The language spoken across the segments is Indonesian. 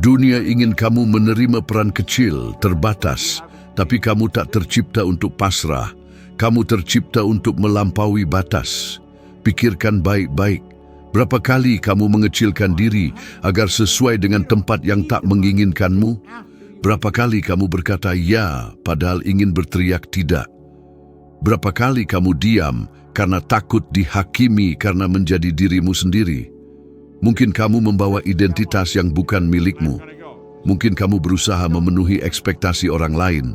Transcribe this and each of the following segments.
Dunia ingin kamu menerima peran kecil, terbatas, tapi kamu tak tercipta untuk pasrah. Kamu tercipta untuk melampaui batas. Pikirkan baik-baik. Berapa kali kamu mengecilkan diri agar sesuai dengan tempat yang tak menginginkanmu? Berapa kali kamu berkata ya, padahal ingin berteriak tidak? Berapa kali kamu diam karena takut dihakimi karena menjadi dirimu sendiri? Mungkin kamu membawa identitas yang bukan milikmu. Mungkin kamu berusaha memenuhi ekspektasi orang lain.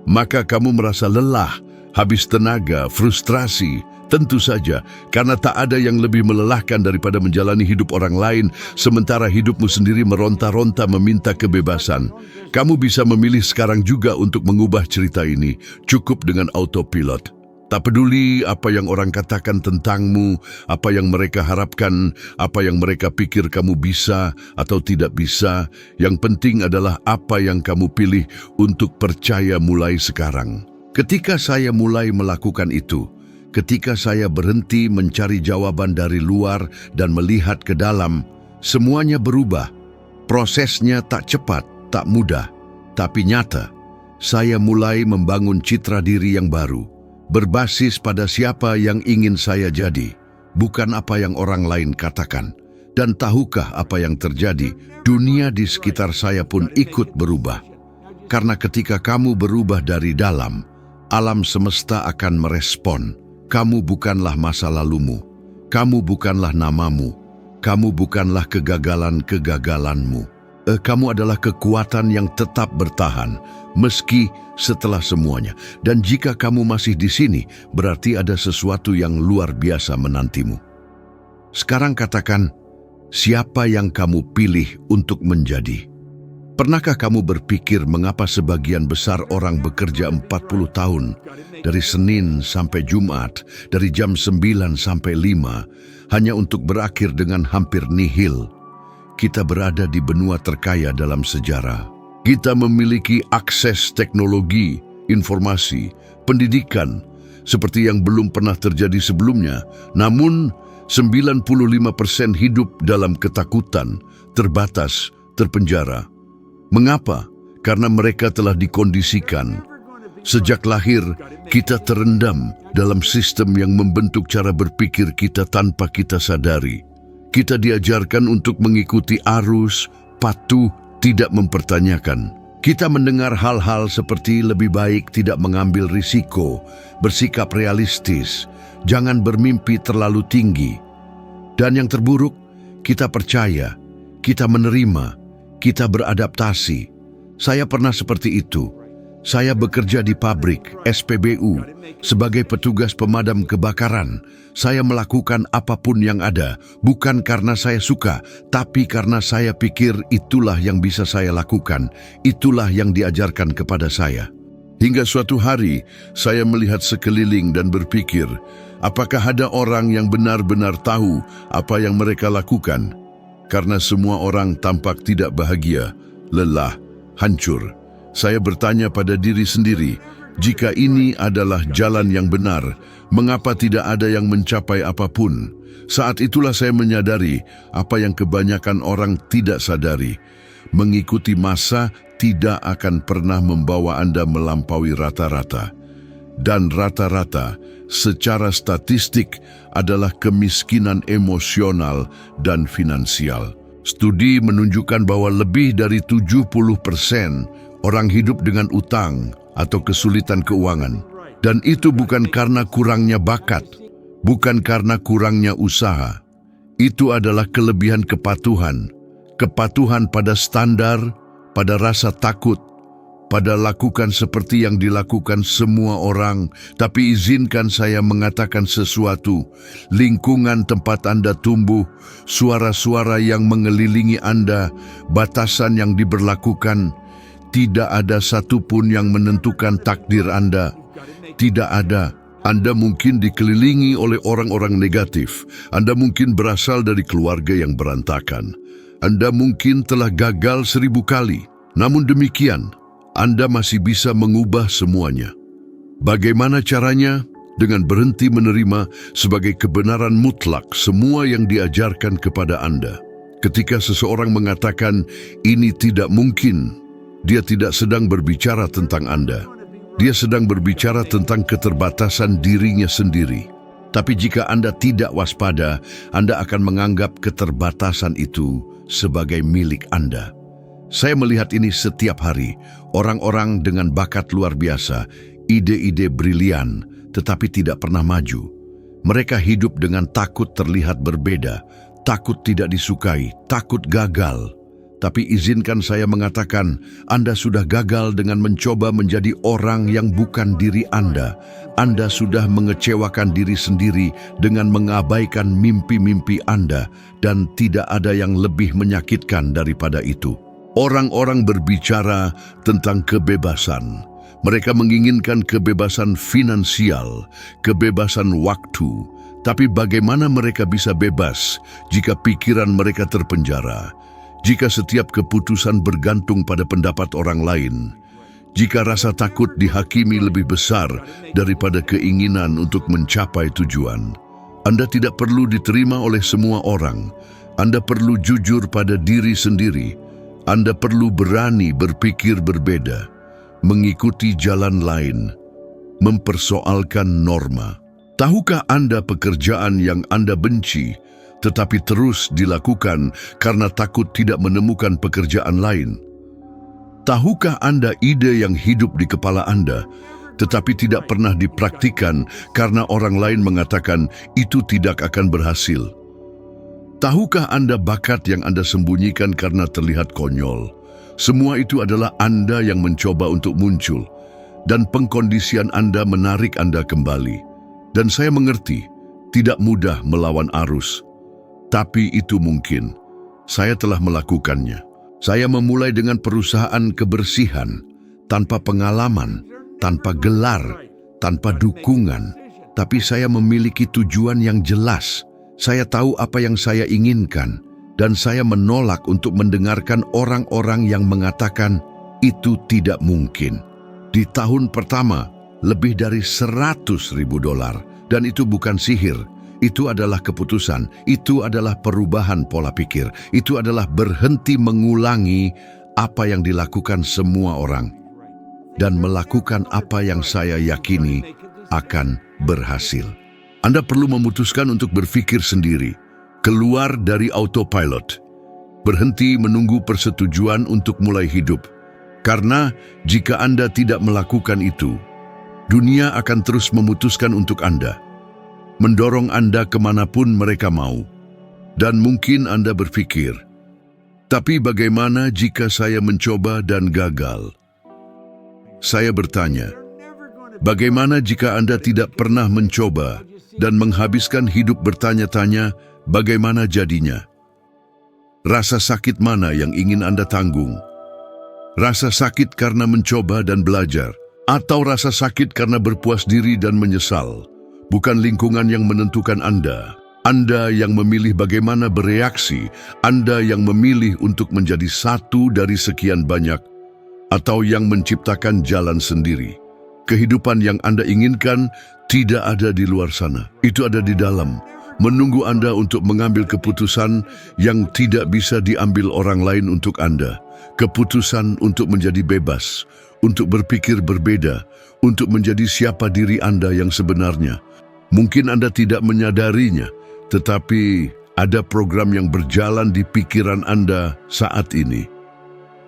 Maka kamu merasa lelah, habis tenaga, frustrasi. Tentu saja, karena tak ada yang lebih melelahkan daripada menjalani hidup orang lain, sementara hidupmu sendiri meronta-ronta meminta kebebasan. Kamu bisa memilih sekarang juga untuk mengubah cerita ini, cukup dengan autopilot. Tak peduli apa yang orang katakan tentangmu, apa yang mereka harapkan, apa yang mereka pikir kamu bisa atau tidak bisa. Yang penting adalah apa yang kamu pilih untuk percaya mulai sekarang. Ketika saya mulai melakukan itu, ketika saya berhenti mencari jawaban dari luar dan melihat ke dalam, semuanya berubah. Prosesnya tak cepat, tak mudah, tapi nyata. Saya mulai membangun citra diri yang baru, berbasis pada siapa yang ingin saya jadi, bukan apa yang orang lain katakan. Dan tahukah apa yang terjadi? Dunia di sekitar saya pun ikut berubah. Karena ketika kamu berubah dari dalam, alam semesta akan merespon. Kamu bukanlah masa lalumu. Kamu bukanlah namamu. Kamu bukanlah kegagalan-kegagalanmu. Kamu adalah kekuatan yang tetap bertahan, meski setelah semuanya. Dan jika kamu masih di sini, berarti ada sesuatu yang luar biasa menantimu. Sekarang katakan, siapa yang kamu pilih untuk menjadi? Pernahkah kamu berpikir mengapa sebagian besar orang bekerja 40 tahun, dari Senin sampai Jumat, dari jam 9 sampai 5, hanya untuk berakhir dengan hampir nihil? Kita berada di benua terkaya dalam sejarah. Kita memiliki akses teknologi, informasi, pendidikan, seperti yang belum pernah terjadi sebelumnya. Namun, 95% hidup dalam ketakutan, terbatas, terpenjara. Mengapa? Karena mereka telah dikondisikan. Sejak lahir, kita terendam dalam sistem yang membentuk cara berpikir kita tanpa kita sadari. Kita diajarkan untuk mengikuti arus, patuh, tidak mempertanyakan. Kita mendengar hal-hal seperti lebih baik tidak mengambil risiko, bersikap realistis, jangan bermimpi terlalu tinggi. Dan yang terburuk, kita percaya, kita menerima, kita beradaptasi. Saya pernah seperti itu. Saya bekerja di pabrik SPBU sebagai petugas pemadam kebakaran. Saya melakukan apapun yang ada, bukan karena saya suka, tapi karena saya pikir itulah yang bisa saya lakukan, itulah yang diajarkan kepada saya. Hingga suatu hari, saya melihat sekeliling dan berpikir, apakah ada orang yang benar-benar tahu apa yang mereka lakukan? Karena semua orang tampak tidak bahagia, lelah, hancur. Saya bertanya pada diri sendiri, jika ini adalah jalan yang benar, mengapa tidak ada yang mencapai apapun? Saat itulah saya menyadari apa yang kebanyakan orang tidak sadari. Mengikuti massa tidak akan pernah membawa Anda melampaui rata-rata. Dan rata-rata secara statistik adalah kemiskinan emosional dan finansial. Studi menunjukkan bahwa lebih dari 70% orang hidup dengan utang atau kesulitan keuangan. Dan itu bukan karena kurangnya bakat, bukan karena kurangnya usaha. Itu adalah kelebihan kepatuhan. Kepatuhan pada standar, pada rasa takut, pada lakukan seperti yang dilakukan semua orang. Tapi izinkan saya mengatakan sesuatu. Lingkungan tempat Anda tumbuh, suara-suara yang mengelilingi Anda, batasan yang diberlakukan, tidak ada satupun yang menentukan takdir Anda. Tidak ada. Anda mungkin dikelilingi oleh orang-orang negatif. Anda mungkin berasal dari keluarga yang berantakan. Anda mungkin telah gagal 1000 kali. Namun demikian, Anda masih bisa mengubah semuanya. Bagaimana caranya? Dengan berhenti menerima sebagai kebenaran mutlak semua yang diajarkan kepada Anda. Ketika seseorang mengatakan ini tidak mungkin, dia tidak sedang berbicara tentang Anda. Dia sedang berbicara tentang keterbatasan dirinya sendiri. Tapi jika Anda tidak waspada, Anda akan menganggap keterbatasan itu sebagai milik Anda. Saya melihat ini setiap hari. Orang-orang dengan bakat luar biasa, ide-ide brilian, tetapi tidak pernah maju. Mereka hidup dengan takut terlihat berbeda, takut tidak disukai, takut gagal. Tapi izinkan saya mengatakan, Anda sudah gagal dengan mencoba menjadi orang yang bukan diri Anda. Anda sudah mengecewakan diri sendiri dengan mengabaikan mimpi-mimpi Anda, dan tidak ada yang lebih menyakitkan daripada itu. Orang-orang berbicara tentang kebebasan. Mereka menginginkan kebebasan finansial, kebebasan waktu. Tapi bagaimana mereka bisa bebas jika pikiran mereka terpenjara? Jika setiap keputusan bergantung pada pendapat orang lain? Jika rasa takut dihakimi lebih besar daripada keinginan untuk mencapai tujuan? Anda tidak perlu diterima oleh semua orang. Anda perlu jujur pada diri sendiri. Anda perlu berani berpikir berbeda, mengikuti jalan lain, mempersoalkan norma. Tahukah Anda pekerjaan yang Anda benci, tetapi terus dilakukan karena takut tidak menemukan pekerjaan lain? Tahukah Anda ide yang hidup di kepala Anda, tetapi tidak pernah dipraktikkan karena orang lain mengatakan itu tidak akan berhasil? Tahukah Anda bakat yang Anda sembunyikan karena terlihat konyol? Semua itu adalah Anda yang mencoba untuk muncul, dan pengkondisian Anda menarik Anda kembali. Dan saya mengerti, tidak mudah melawan arus. Tapi itu mungkin. Saya telah melakukannya. Saya memulai dengan perusahaan kebersihan, tanpa pengalaman, tanpa gelar, tanpa dukungan. Tapi saya memiliki tujuan yang jelas. Saya tahu apa yang saya inginkan. Dan saya menolak untuk mendengarkan orang-orang yang mengatakan itu tidak mungkin. Di tahun pertama, lebih dari $100.000. Dan itu bukan sihir, itu adalah keputusan, itu adalah perubahan pola pikir, itu adalah berhenti mengulangi apa yang dilakukan semua orang, dan melakukan apa yang saya yakini akan berhasil. Anda perlu memutuskan untuk berpikir sendiri, keluar dari autopilot, berhenti menunggu persetujuan untuk mulai hidup. Karena jika Anda tidak melakukan itu, dunia akan terus memutuskan untuk Anda, mendorong Anda kemanapun mereka mau. Dan mungkin Anda berpikir, tapi bagaimana jika saya mencoba dan gagal? Saya bertanya, bagaimana jika Anda tidak pernah mencoba dan menghabiskan hidup bertanya-tanya bagaimana jadinya? Rasa sakit mana yang ingin Anda tanggung? Rasa sakit karena mencoba dan belajar? Atau rasa sakit karena berpuas diri dan menyesal? Bukan lingkungan yang menentukan Anda. Anda yang memilih bagaimana bereaksi. Anda yang memilih untuk menjadi satu dari sekian banyak, atau yang menciptakan jalan sendiri. Kehidupan yang Anda inginkan tidak ada di luar sana. Itu ada di dalam, menunggu Anda untuk mengambil keputusan yang tidak bisa diambil orang lain untuk Anda. Keputusan untuk menjadi bebas, untuk berpikir berbeda, untuk menjadi siapa diri Anda yang sebenarnya. Mungkin Anda tidak menyadarinya, tetapi ada program yang berjalan di pikiran Anda saat ini.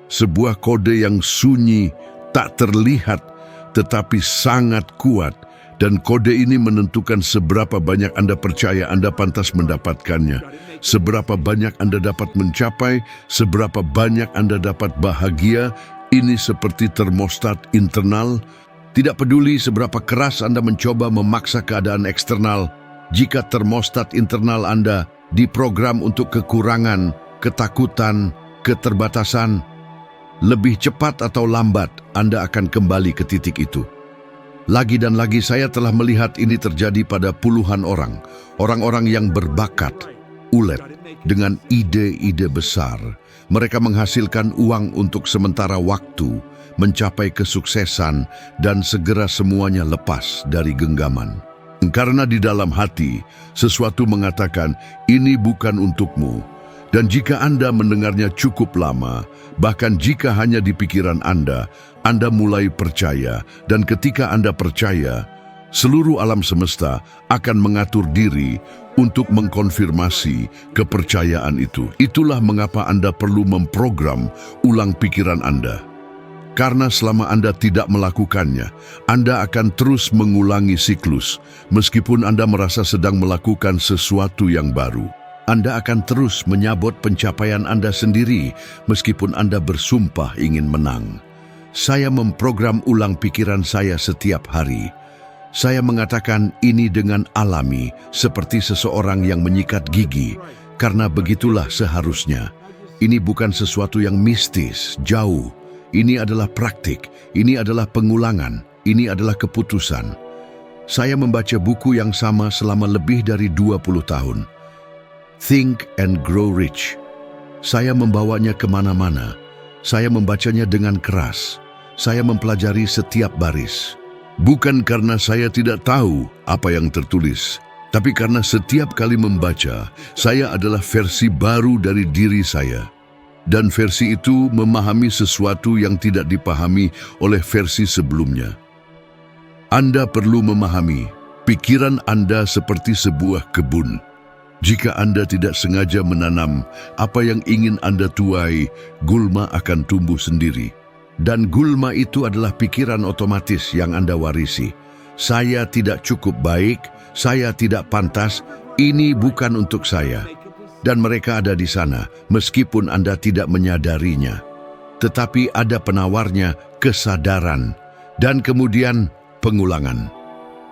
Sebuah kode yang sunyi, tak terlihat, tetapi sangat kuat. Dan kode ini menentukan seberapa banyak Anda percaya Anda pantas mendapatkannya, seberapa banyak Anda dapat mencapai, seberapa banyak Anda dapat bahagia. Ini seperti termostat internal. Tidak peduli seberapa keras Anda mencoba memaksa keadaan eksternal, jika termostat internal Anda diprogram untuk kekurangan, ketakutan, keterbatasan, lebih cepat atau lambat Anda akan kembali ke titik itu. Lagi dan lagi saya telah melihat ini terjadi pada puluhan orang, orang-orang yang berbakat, ulet, dengan ide-ide besar. Mereka menghasilkan uang untuk sementara waktu, mencapai kesuksesan, dan segera semuanya lepas dari genggaman. Karena di dalam hati, sesuatu mengatakan, ini bukan untukmu. Dan jika Anda mendengarnya cukup lama, bahkan jika hanya di pikiran Anda mulai percaya, dan ketika Anda percaya, seluruh alam semesta akan mengatur diri untuk mengkonfirmasi kepercayaan itu. Itulah mengapa Anda perlu memprogram ulang pikiran Anda. Karena selama Anda tidak melakukannya, Anda akan terus mengulangi siklus. Meskipun Anda merasa sedang melakukan sesuatu yang baru, Anda akan terus menyabot pencapaian Anda sendiri meskipun Anda bersumpah ingin menang. Saya memprogram ulang pikiran saya setiap hari. Saya mengatakan ini dengan alami, seperti seseorang yang menyikat gigi, karena begitulah seharusnya. Ini bukan sesuatu yang mistis, jauh. Ini adalah praktik, ini adalah pengulangan, ini adalah keputusan. Saya membaca buku yang sama selama lebih dari 20 tahun. Think and Grow Rich. Saya membawanya kemana-mana. Saya membacanya dengan keras. Saya mempelajari setiap baris. Bukan karena saya tidak tahu apa yang tertulis, tapi karena setiap kali membaca, saya adalah versi baru dari diri saya. Dan versi itu memahami sesuatu yang tidak dipahami oleh versi sebelumnya. Anda perlu memahami, pikiran Anda seperti sebuah kebun. Jika Anda tidak sengaja menanam apa yang ingin Anda tuai, gulma akan tumbuh sendiri. Dan gulma itu adalah pikiran otomatis yang Anda warisi. Saya tidak cukup baik, saya tidak pantas, ini bukan untuk saya. Dan mereka ada di sana, meskipun Anda tidak menyadarinya. Tetapi ada penawarnya, kesadaran, dan kemudian pengulangan.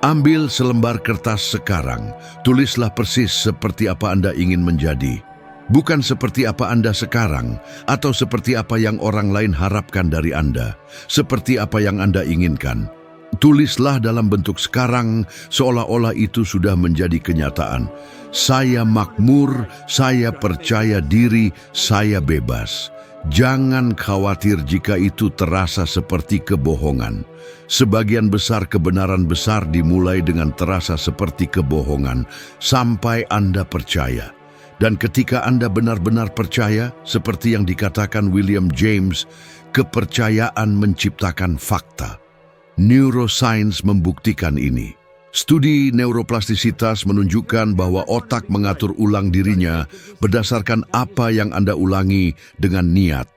Ambil selembar kertas sekarang, tulislah persis seperti apa Anda ingin menjadi. Bukan seperti apa Anda sekarang, atau seperti apa yang orang lain harapkan dari Anda, seperti apa yang Anda inginkan. Tulislah dalam bentuk sekarang, seolah-olah itu sudah menjadi kenyataan. Saya makmur, saya percaya diri, saya bebas. Jangan khawatir jika itu terasa seperti kebohongan. Sebagian besar kebenaran besar dimulai dengan terasa seperti kebohongan, sampai Anda percaya. Dan ketika Anda benar-benar percaya, seperti yang dikatakan William James, kepercayaan menciptakan fakta. Neuroscience membuktikan ini. Studi neuroplastisitas menunjukkan bahwa otak mengatur ulang dirinya berdasarkan apa yang Anda ulangi dengan niat.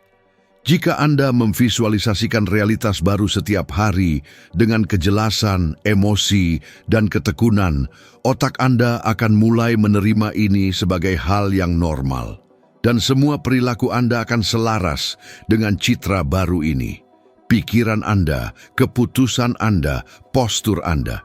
Jika Anda memvisualisasikan realitas baru setiap hari dengan kejelasan, emosi, dan ketekunan, otak Anda akan mulai menerima ini sebagai hal yang normal. Dan semua perilaku Anda akan selaras dengan citra baru ini. Pikiran Anda, keputusan Anda, postur Anda.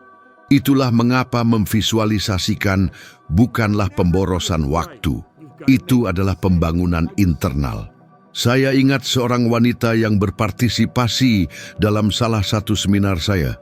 Itulah mengapa memvisualisasikan bukanlah pemborosan waktu. Itu adalah pembangunan internal. Saya ingat seorang wanita yang berpartisipasi dalam salah satu seminar saya.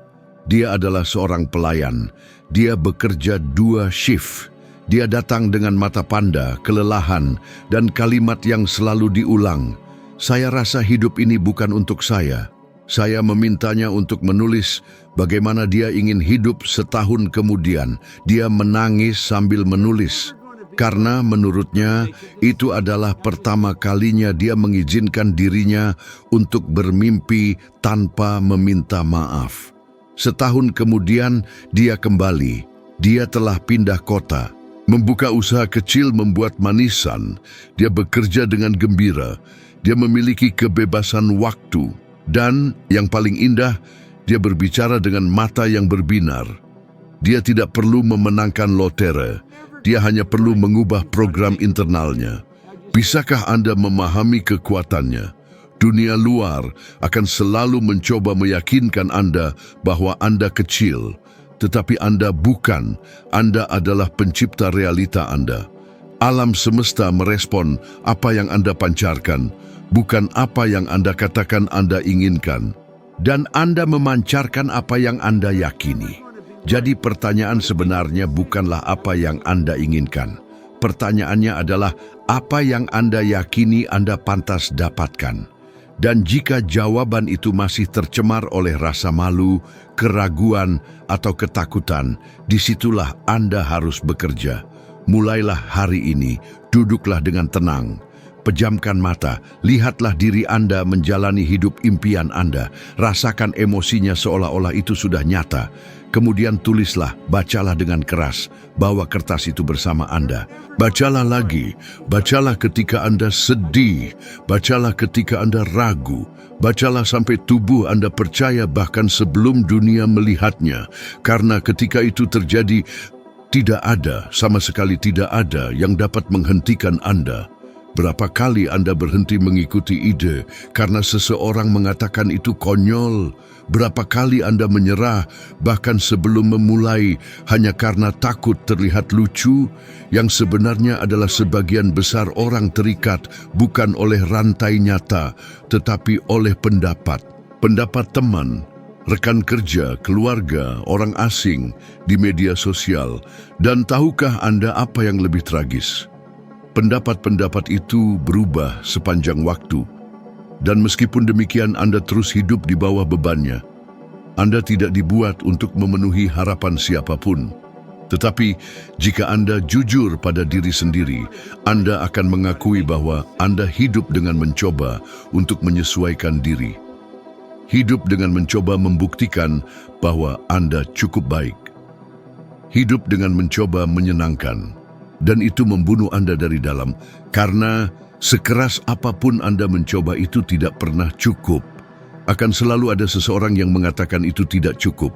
Dia adalah seorang pelayan. Dia bekerja 2 shift. Dia datang dengan mata panda, kelelahan, dan kalimat yang selalu diulang. Saya rasa hidup ini bukan untuk saya. Saya memintanya untuk menulis bagaimana dia ingin hidup setahun kemudian. Dia menangis sambil menulis. Karena menurutnya itu adalah pertama kalinya dia mengizinkan dirinya untuk bermimpi tanpa meminta maaf. Setahun kemudian dia kembali. Dia telah pindah kota. Membuka usaha kecil membuat manisan. Dia bekerja dengan gembira. Dia memiliki kebebasan waktu. Dan yang paling indah, dia berbicara dengan mata yang berbinar. Dia tidak perlu memenangkan lotre. Dia hanya perlu mengubah program internalnya. Bisakah Anda memahami kekuatannya? Dunia luar akan selalu mencoba meyakinkan Anda bahwa Anda kecil. Tetapi Anda bukan. Anda adalah pencipta realita Anda. Alam semesta merespon apa yang Anda pancarkan, bukan apa yang Anda katakan Anda inginkan. Dan Anda memancarkan apa yang Anda yakini. Jadi pertanyaan sebenarnya bukanlah apa yang Anda inginkan. Pertanyaannya adalah apa yang Anda yakini Anda pantas dapatkan. Dan jika jawaban itu masih tercemar oleh rasa malu, keraguan, atau ketakutan, disitulah Anda harus bekerja. Mulailah hari ini, duduklah dengan tenang. Pejamkan mata, lihatlah diri Anda menjalani hidup impian Anda. Rasakan emosinya seolah-olah itu sudah nyata. Kemudian tulislah, bacalah dengan keras, bawa kertas itu bersama Anda. Bacalah lagi, bacalah ketika Anda sedih, bacalah ketika Anda ragu, bacalah sampai tubuh Anda percaya bahkan sebelum dunia melihatnya. Karena ketika itu terjadi, tidak ada, sama sekali tidak ada yang dapat menghentikan Anda. Berapa kali Anda berhenti mengikuti ide karena seseorang mengatakan itu konyol? Berapa kali Anda menyerah bahkan sebelum memulai hanya karena takut terlihat lucu? Yang sebenarnya adalah sebagian besar orang terikat bukan oleh rantai nyata, tetapi oleh pendapat. Pendapat teman, rekan kerja, keluarga, orang asing, di media sosial. Dan tahukah Anda apa yang lebih tragis? Pendapat-pendapat itu berubah sepanjang waktu. Dan meskipun demikian Anda terus hidup di bawah bebannya. Anda tidak dibuat untuk memenuhi harapan siapapun. Tetapi jika Anda jujur pada diri sendiri, Anda akan mengakui bahwa Anda hidup dengan mencoba untuk menyesuaikan diri. Hidup dengan mencoba membuktikan bahwa Anda cukup baik. Hidup dengan mencoba menyenangkan. Dan itu membunuh Anda dari dalam, karena sekeras apapun Anda mencoba itu tidak pernah cukup. Akan selalu ada seseorang yang mengatakan itu tidak cukup.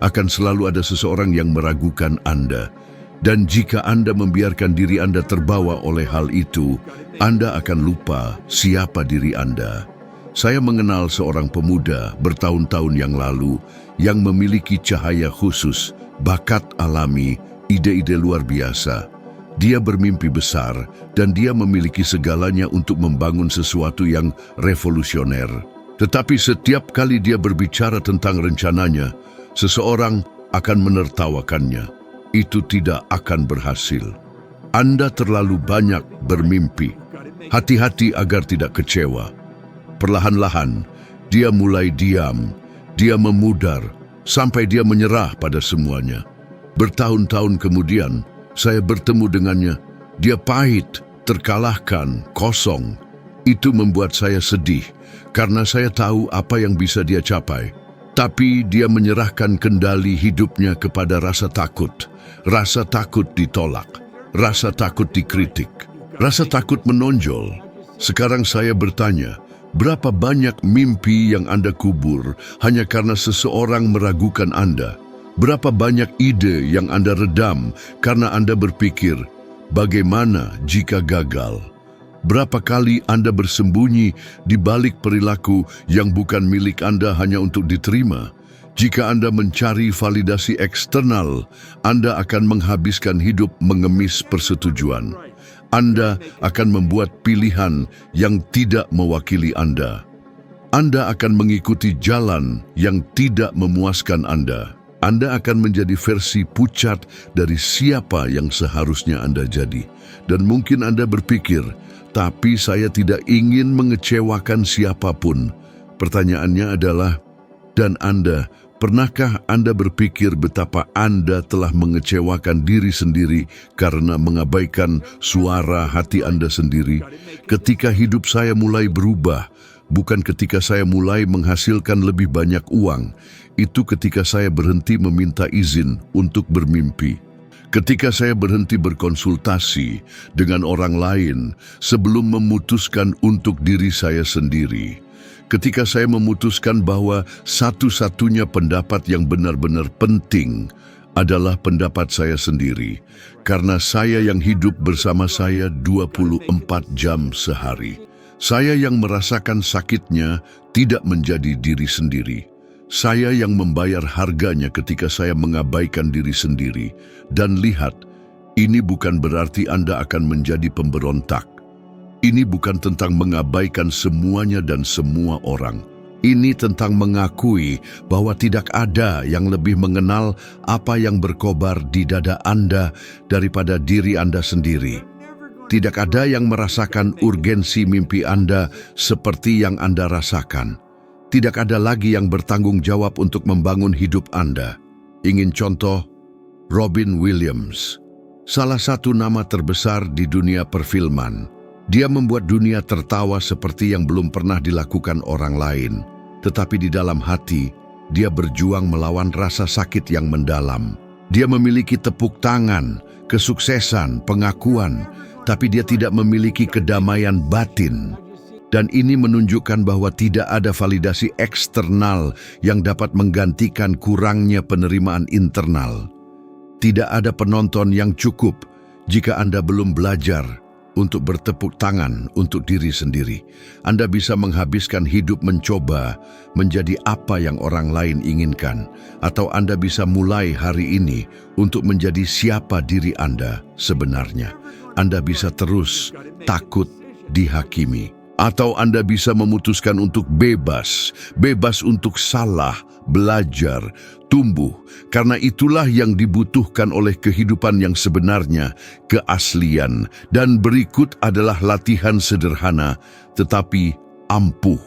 Akan selalu ada seseorang yang meragukan Anda. Dan jika Anda membiarkan diri Anda terbawa oleh hal itu, Anda akan lupa siapa diri Anda. Saya mengenal seorang pemuda bertahun-tahun yang lalu yang memiliki cahaya khusus, bakat alami, ide-ide luar biasa. Dia bermimpi besar dan dia memiliki segalanya untuk membangun sesuatu yang revolusioner. Tetapi setiap kali dia berbicara tentang rencananya, seseorang akan menertawakannya. Itu tidak akan berhasil. Anda terlalu banyak bermimpi. Hati-hati agar tidak kecewa. Perlahan-lahan, dia mulai diam, dia memudar, sampai dia menyerah pada semuanya. Bertahun-tahun kemudian, saya bertemu dengannya. Dia pahit, terkalahkan, kosong. Itu membuat saya sedih, karena saya tahu apa yang bisa dia capai. Tapi dia menyerahkan kendali hidupnya kepada rasa takut. Rasa takut ditolak, rasa takut dikritik, rasa takut menonjol. Sekarang saya bertanya, berapa banyak mimpi yang Anda kubur hanya karena seseorang meragukan Anda? Berapa banyak ide yang Anda redam karena Anda berpikir, bagaimana jika gagal? Berapa kali Anda bersembunyi di balik perilaku yang bukan milik Anda hanya untuk diterima? Jika Anda mencari validasi eksternal, Anda akan menghabiskan hidup mengemis persetujuan. Anda akan membuat pilihan yang tidak mewakili Anda. Anda akan mengikuti jalan yang tidak memuaskan Anda. Anda akan menjadi versi pucat dari siapa yang seharusnya Anda jadi. Dan mungkin Anda berpikir, tapi saya tidak ingin mengecewakan siapapun. Pertanyaannya adalah, dan Anda, pernahkah Anda berpikir betapa Anda telah mengecewakan diri sendiri karena mengabaikan suara hati Anda sendiri? Ketika hidup saya mulai berubah, bukan ketika saya mulai menghasilkan lebih banyak uang, itu ketika saya berhenti meminta izin untuk bermimpi. Ketika saya berhenti berkonsultasi dengan orang lain sebelum memutuskan untuk diri saya sendiri. Ketika saya memutuskan bahwa satu-satunya pendapat yang benar-benar penting adalah pendapat saya sendiri, karena saya yang hidup bersama saya 24 jam sehari. Saya yang merasakan sakitnya tidak menjadi diri sendiri. Saya yang membayar harganya ketika saya mengabaikan diri sendiri. Dan lihat, ini bukan berarti Anda akan menjadi pemberontak. Ini bukan tentang mengabaikan semuanya dan semua orang. Ini tentang mengakui bahwa tidak ada yang lebih mengenal apa yang berkobar di dada Anda daripada diri Anda sendiri. Tidak ada yang merasakan urgensi mimpi Anda seperti yang Anda rasakan. Tidak ada lagi yang bertanggung jawab untuk membangun hidup Anda. Ingin contoh? Robin Williams. salah satu nama terbesar di dunia perfilman. Dia membuat dunia tertawa seperti yang belum pernah dilakukan orang lain. Tetapi di dalam hati, dia berjuang melawan rasa sakit yang mendalam. Dia memiliki tepuk tangan, kesuksesan, pengakuan, tapi dia tidak memiliki kedamaian batin. Dan ini menunjukkan bahwa tidak ada validasi eksternal yang dapat menggantikan kurangnya penerimaan internal. Tidak ada penonton yang cukup jika Anda belum belajar untuk bertepuk tangan untuk diri sendiri. Anda bisa menghabiskan hidup mencoba menjadi apa yang orang lain inginkan, atau Anda bisa mulai hari ini untuk menjadi siapa diri Anda sebenarnya. Anda bisa terus takut dihakimi, atau Anda bisa memutuskan untuk bebas untuk salah, belajar, tumbuh, karena itulah yang dibutuhkan oleh kehidupan yang sebenarnya, keaslian. Dan berikut adalah latihan sederhana, tetapi ampuh.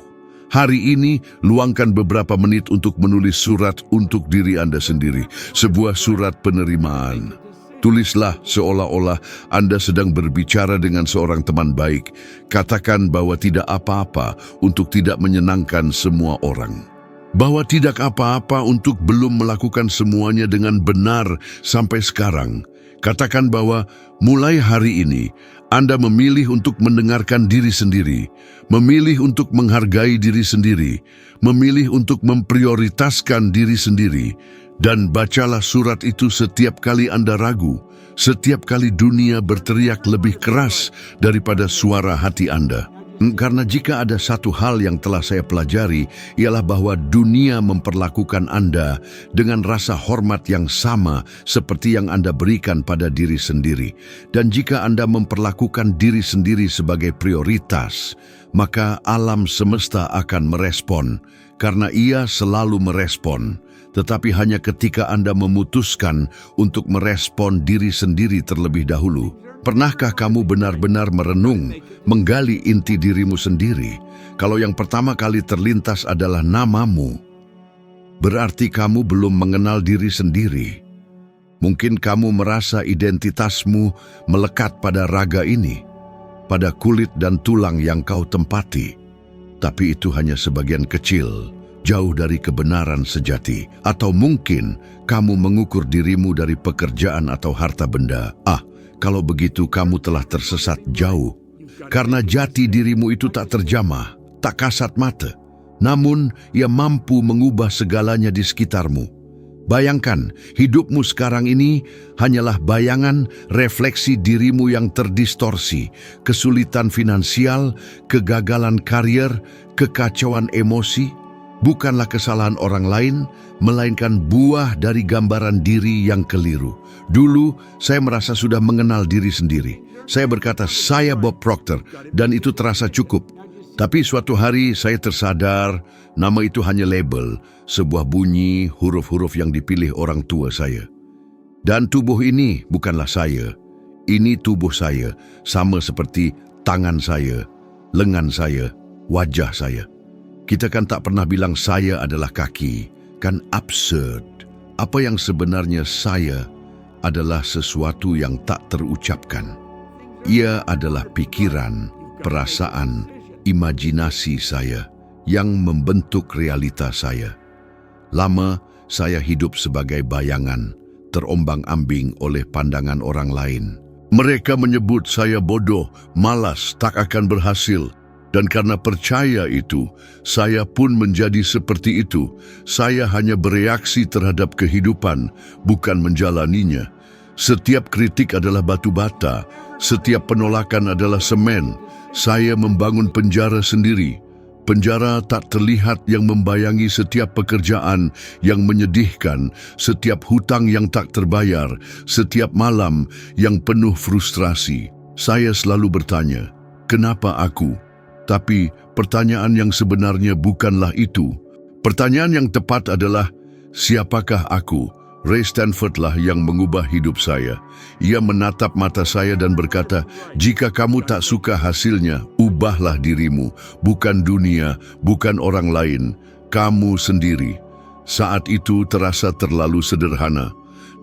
Hari ini, luangkan beberapa menit untuk menulis surat untuk diri Anda sendiri, sebuah surat penerimaan. Tulislah seolah-olah Anda sedang berbicara dengan seorang teman baik. Katakan bahwa tidak apa-apa untuk tidak menyenangkan semua orang. Bahwa tidak apa-apa untuk belum melakukan semuanya dengan benar sampai sekarang. Katakan bahwa mulai hari ini, Anda memilih untuk mendengarkan diri sendiri, memilih untuk menghargai diri sendiri, memilih untuk memprioritaskan diri sendiri, dan bacalah surat itu setiap kali Anda ragu, setiap kali dunia berteriak lebih keras daripada suara hati Anda. Karena jika ada satu hal yang telah saya pelajari, ialah bahwa dunia memperlakukan Anda dengan rasa hormat yang sama seperti yang Anda berikan pada diri sendiri. Dan jika Anda memperlakukan diri sendiri sebagai prioritas, maka alam semesta akan merespon, karena ia selalu merespon. Tetapi hanya ketika Anda memutuskan untuk merespon diri sendiri terlebih dahulu. Pernahkah kamu benar-benar merenung, menggali inti dirimu sendiri? Kalau yang pertama kali terlintas adalah namamu, berarti kamu belum mengenal diri sendiri. Mungkin kamu merasa identitasmu melekat pada raga ini, pada kulit dan tulang yang kau tempati. Tapi itu hanya sebagian kecil, jauh dari kebenaran sejati. Atau mungkin kamu mengukur dirimu dari pekerjaan atau harta benda. Kalau begitu kamu telah tersesat jauh, karena jati dirimu itu tak terjamah, tak kasat mata. Namun ia mampu mengubah segalanya di sekitarmu. Bayangkan, hidupmu sekarang ini hanyalah bayangan refleksi dirimu yang terdistorsi, kesulitan finansial, kegagalan karier, kekacauan emosi. Bukanlah kesalahan orang lain, melainkan buah dari gambaran diri yang keliru. Dulu, saya merasa sudah mengenal diri sendiri. Saya berkata, saya Bob Proctor, dan itu terasa cukup. Tapi suatu hari saya tersadar, nama itu hanya label, sebuah bunyi, huruf-huruf yang dipilih orang tua saya. Dan tubuh ini bukanlah saya. Ini tubuh saya, sama seperti tangan saya, lengan saya, wajah saya. Kita kan tak pernah bilang saya adalah kaki, kan absurd. Apa yang sebenarnya saya adalah sesuatu yang tak terucapkan. Ia adalah pikiran, perasaan, imajinasi saya yang membentuk realitas saya. Lama saya hidup sebagai bayangan, terombang-ambing oleh pandangan orang lain. Mereka menyebut saya bodoh, malas, tak akan berhasil. Dan karena percaya itu, saya pun menjadi seperti itu. Saya hanya bereaksi terhadap kehidupan, bukan menjalaninya. Setiap kritik adalah batu bata, setiap penolakan adalah semen. Saya membangun penjara sendiri. Penjara tak terlihat yang membayangi setiap pekerjaan yang menyedihkan, setiap hutang yang tak terbayar, setiap malam yang penuh frustrasi. Saya selalu bertanya, kenapa aku? Tapi pertanyaan yang sebenarnya bukanlah itu. Pertanyaan yang tepat adalah, siapakah aku? Ray Stanford lah yang mengubah hidup saya. Ia menatap mata saya dan berkata, jika kamu tak suka hasilnya, ubahlah dirimu. Bukan dunia, bukan orang lain. Kamu sendiri. Saat itu terasa terlalu sederhana.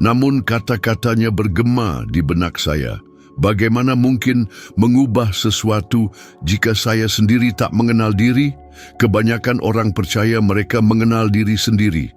Namun kata-katanya bergema di benak saya. Bagaimana mungkin mengubah sesuatu jika saya sendiri tak mengenal diri? Kebanyakan orang percaya mereka mengenal diri sendiri.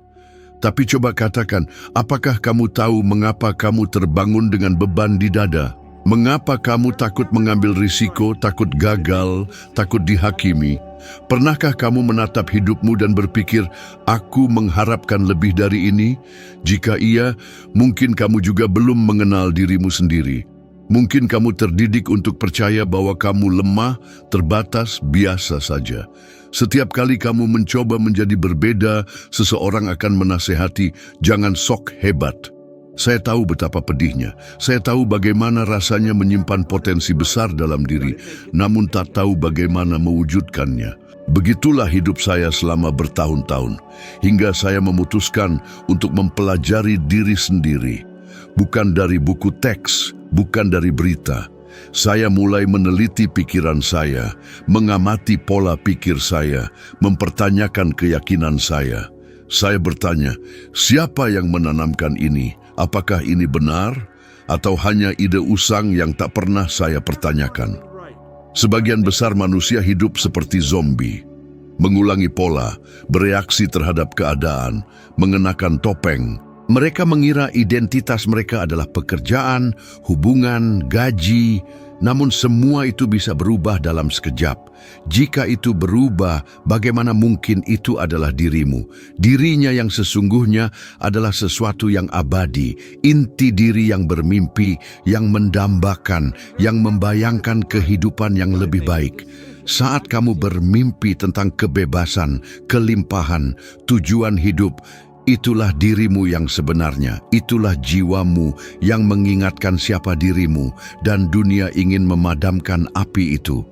Tapi coba katakan, apakah kamu tahu mengapa kamu terbangun dengan beban di dada? Mengapa kamu takut mengambil risiko, takut gagal, takut dihakimi? Pernahkah kamu menatap hidupmu dan berpikir, aku mengharapkan lebih dari ini? Jika iya, mungkin kamu juga belum mengenal dirimu sendiri. Mungkin kamu terdidik untuk percaya bahwa kamu lemah, terbatas, biasa saja. Setiap kali kamu mencoba menjadi berbeda, seseorang akan menasehati, jangan sok hebat. Saya tahu betapa pedihnya. Saya tahu bagaimana rasanya menyimpan potensi besar dalam diri, namun tak tahu bagaimana mewujudkannya. Begitulah hidup saya selama bertahun-tahun, hingga saya memutuskan untuk mempelajari diri sendiri. Bukan dari buku teks, bukan dari berita. Saya mulai meneliti pikiran saya, mengamati pola pikir saya, mempertanyakan keyakinan saya. Saya bertanya, siapa yang menanamkan ini? Apakah ini benar? Atau hanya ide usang yang tak pernah saya pertanyakan? Sebagian besar manusia hidup seperti zombie, mengulangi pola, bereaksi terhadap keadaan, mengenakan topeng. Mereka mengira identitas mereka adalah pekerjaan, hubungan, gaji, namun semua itu bisa berubah dalam sekejap. Jika itu berubah, bagaimana mungkin itu adalah dirimu? Dirinya yang sesungguhnya adalah sesuatu yang abadi, inti diri yang bermimpi, yang mendambakan, yang membayangkan kehidupan yang lebih baik. Saat kamu bermimpi tentang kebebasan, kelimpahan, tujuan hidup, itulah dirimu yang sebenarnya, itulah jiwamu yang mengingatkan siapa dirimu, dan dunia ingin memadamkan api itu.